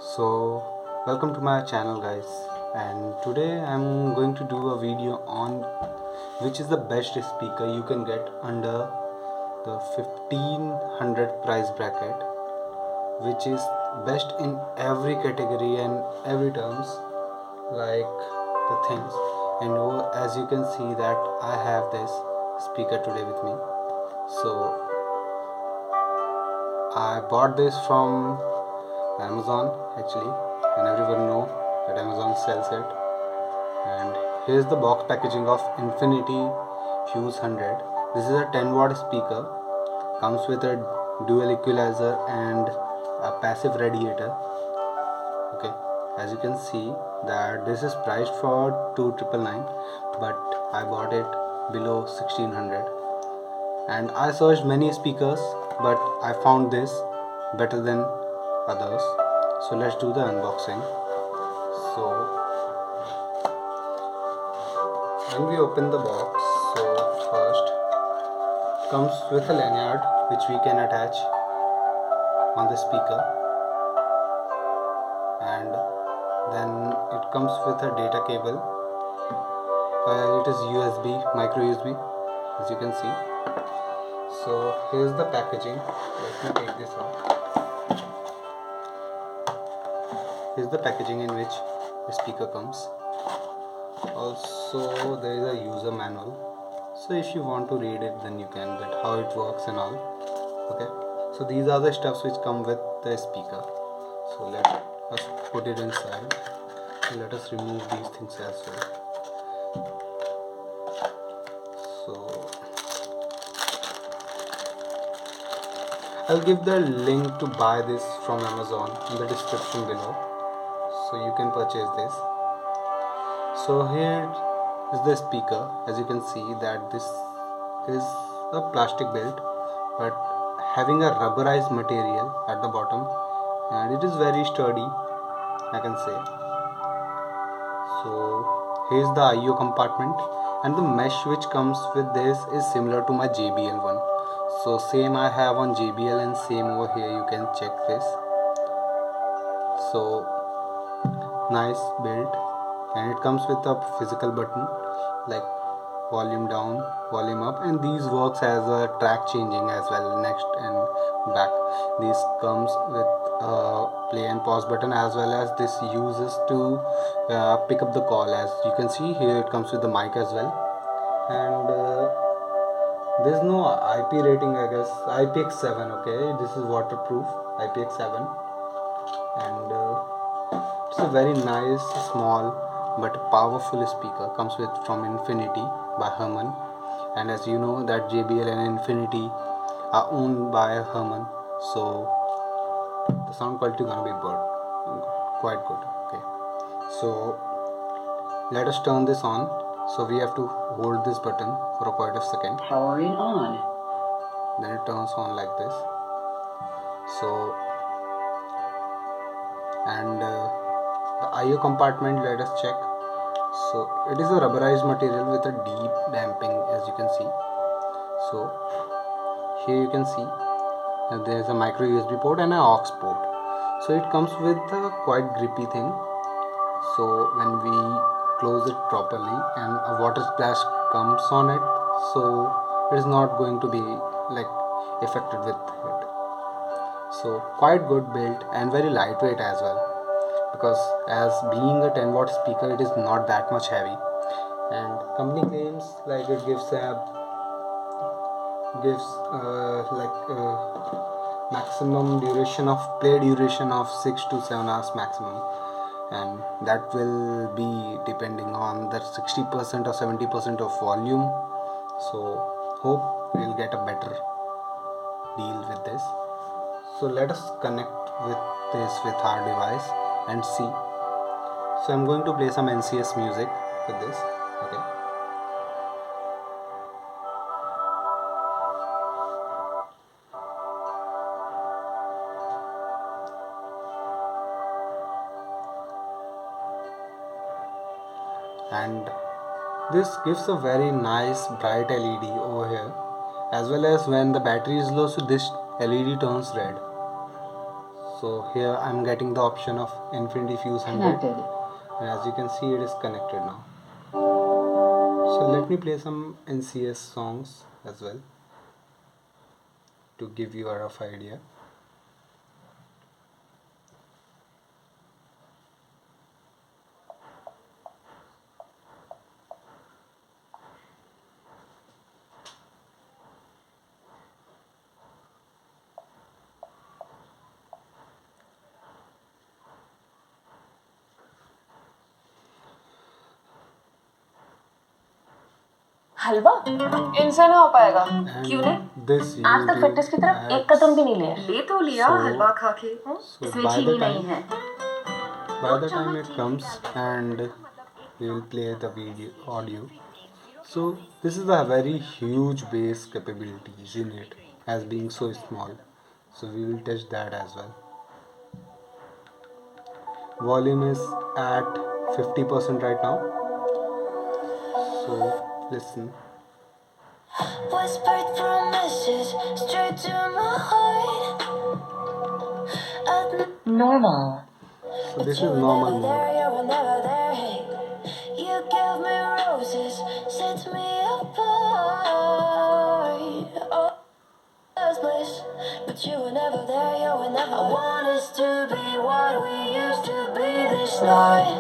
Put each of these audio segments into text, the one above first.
So, welcome to my channel, guys. And today I'm going to do a video on which is the best speaker you can get under the 1500 price bracket, which is best in every category and every terms, like the things. And as you can see that I have this speaker today with me. So I bought this from Amazon actually, and everyone know that Amazon sells it. And here's the box packaging of Infinity Fuze 100. This is a 10-watt speaker, comes with a dual equalizer and a passive radiator. Okay, as you can see that this is priced for 2,999, but I bought it below 1,600. And I searched many speakers, but I found this better than others. So let's do the unboxing. So when we open the box, so first comes with a lanyard which we can attach on the speaker, and then it comes with a data cable. It is USB, micro USB, as you can see. So here's the packaging. Let me take this out. Here's the packaging in which the speaker comes. Also there is a user manual, so if you want to read it then you can, but how it works and all. Okay, so these are the stuffs which come with the speaker. So let us put it inside and let us remove these things as well. So I'll give the link to buy this from Amazon in the description below, so you can purchase this. So here is the speaker. As you can see that this is a plastic build, but having a rubberized material at the bottom, and it is very sturdy, I can say. So here's the IO compartment, and the mesh which comes with this is similar to my JBL one. So same I have on JBL and same over here, you can check this. So nice build, and it comes with a physical button like volume down, volume up, and these works as a track changing as well, next and back. This comes with a play and pause button, as well as this uses to pick up the call. As you can see here, it comes with the mic as well. And there's no IP rating, I guess. IPX7. Okay, this is waterproof, IPX7. And it's a very nice, small but powerful speaker. Comes with from Infinity by Harman, and as you know that JBL and Infinity are owned by Harman, so the sound quality gonna be quite good. Okay, so let us turn this on. So we have to hold this button for quite a second. Powering on. Then it turns on like this. So and the IO compartment, let us check. So it is a rubberized material with a deep damping, as you can see. So here you can see there is a micro USB port and an aux port. So it comes with a quite grippy thing. So when we close it properly and a water splash comes on it, so it is not going to be like affected with it. So quite good built and very lightweight as well, because as being a 10-watt speaker, it is not that much heavy. And company claims like it gives maximum duration of play duration of 6 to 7 hours maximum, and that will be depending on that 60% or 70% of volume. So hope we'll get a better deal with this. So let us connect with this with our device and see. So I'm going to play some NCS music with this. Okay. And this gives a very nice bright LED over here, as well as when the battery is low, so this LED turns red. So here I'm getting the option of Infinity Fuze 100, and as you can see it is connected now. So let me play some NCS songs as well to give you a rough idea. हलवा इनसे ना हो पाएगा। क्यों नहीं? आज तक fitness की तरफ एक कदम भी नहीं लिया। ले तो लिया हलवा खा के, इसमें चीनी नहीं है। By the time it comes and we will play the video audio, so this is a very huge bass capabilities in it as being so small, so we will test that as well. Volume is at 50% right now, so listen. Whispered promises straight to my heart. Normal. So this is normal mode. You were never there, hey. You gave me roses, set me apart. Oh, bliss, but you were never there. You were never. I want us to be what we used to be this night.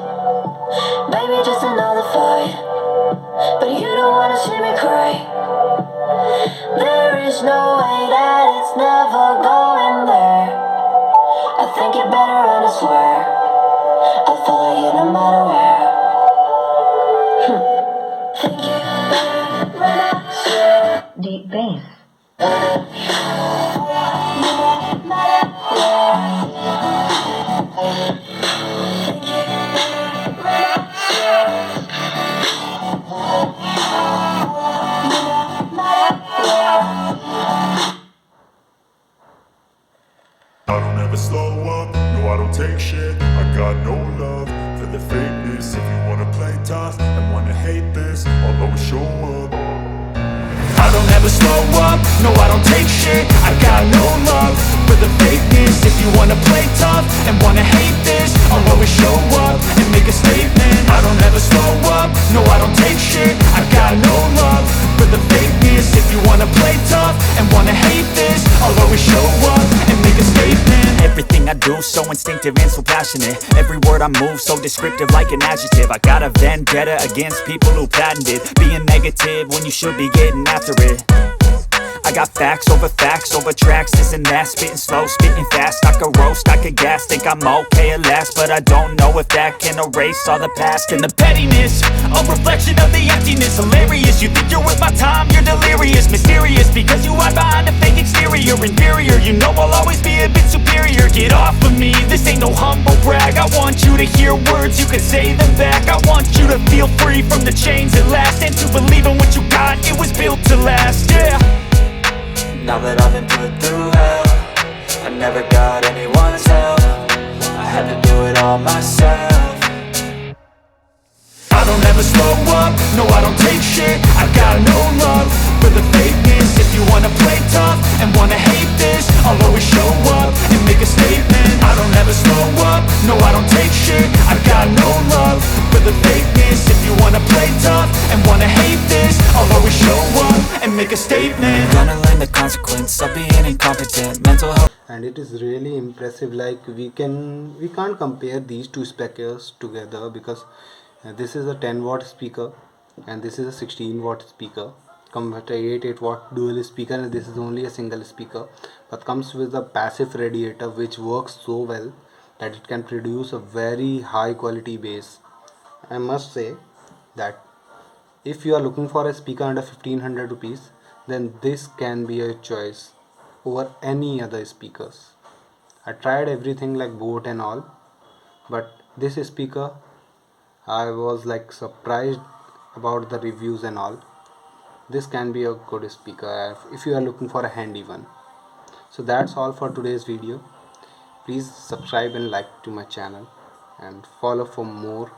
Maybe just another fight, but you don't wanna see me cry. There is no way that it's never going there. I think you better run, I swear. I'll follow you no matter where. Think you better run, I swear. Deep bass. No matter where. Think you better run, I swear. I don't ever slow up, no I don't take shit. I got no love for the fakeness. If you wanna play tough and wanna hate this, I'll always show up. I don't ever slow up, no I don't take shit. I got no love for the fakeness. If you wanna play tough and wanna hate this, I'll always show up and make a statement. I don't ever slow up, no I don't take shit. I got no love for the fakeness. If you wanna play tough and wanna hate this, I'll always show up and make a statement. Everything I do so instinctive and so passionate. Every word I move so descriptive like an adjective. I got a vendetta against people who patented being negative when you should be getting after it. I got facts over tracks, this and that. Spitting slow, spitting fast. I could roast, I could gas. Think I'm okay at last, but I don't know if that can erase all the past. And the pettiness, a reflection of the emptiness. Hilarious, you think you're worth my time, you're delirious. Mysterious, because you hide behind a fake exterior. Inferior, you know I'll always be a bit superior. Get off of me, this ain't no humble brag. I want you to hear words, you can say them back. I want you to feel free from the chains at last, and to believe in what you got, it was built to last, yeah. Now that I've been put through hell, I never got anyone's help. I had to do it all myself. I don't ever slow up, no I don't take shit. I got no love for the fakeness. If you wanna play tough and wanna hate this, I'll always show up and make a statement. I don't ever slow up, no I don't take shit. I got no love for the fakeness. If you wanna play tough and wanna hate this, I'll always show up and make a statement. Gonna learn the consequence of being incompetent. Mental health. And it is really impressive, like we can't compare these two speakers together, because this is a 10-watt speaker and this is a 16-watt speaker, come with a 8-watt dual speaker, and this is only a single speaker, but comes with a passive radiator which works so well that it can produce a very high quality bass. I must say that if you are looking for a speaker under 1500 rupees, then this can be a choice over any other speakers. I tried everything like boat and all, but this speaker, I was like surprised about the reviews and all. This can be a good speaker if you are looking for a handy one. So that's all for today's video. Please subscribe and like to my channel and follow for more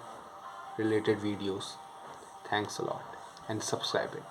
related videos. Thanks a lot and subscribe it.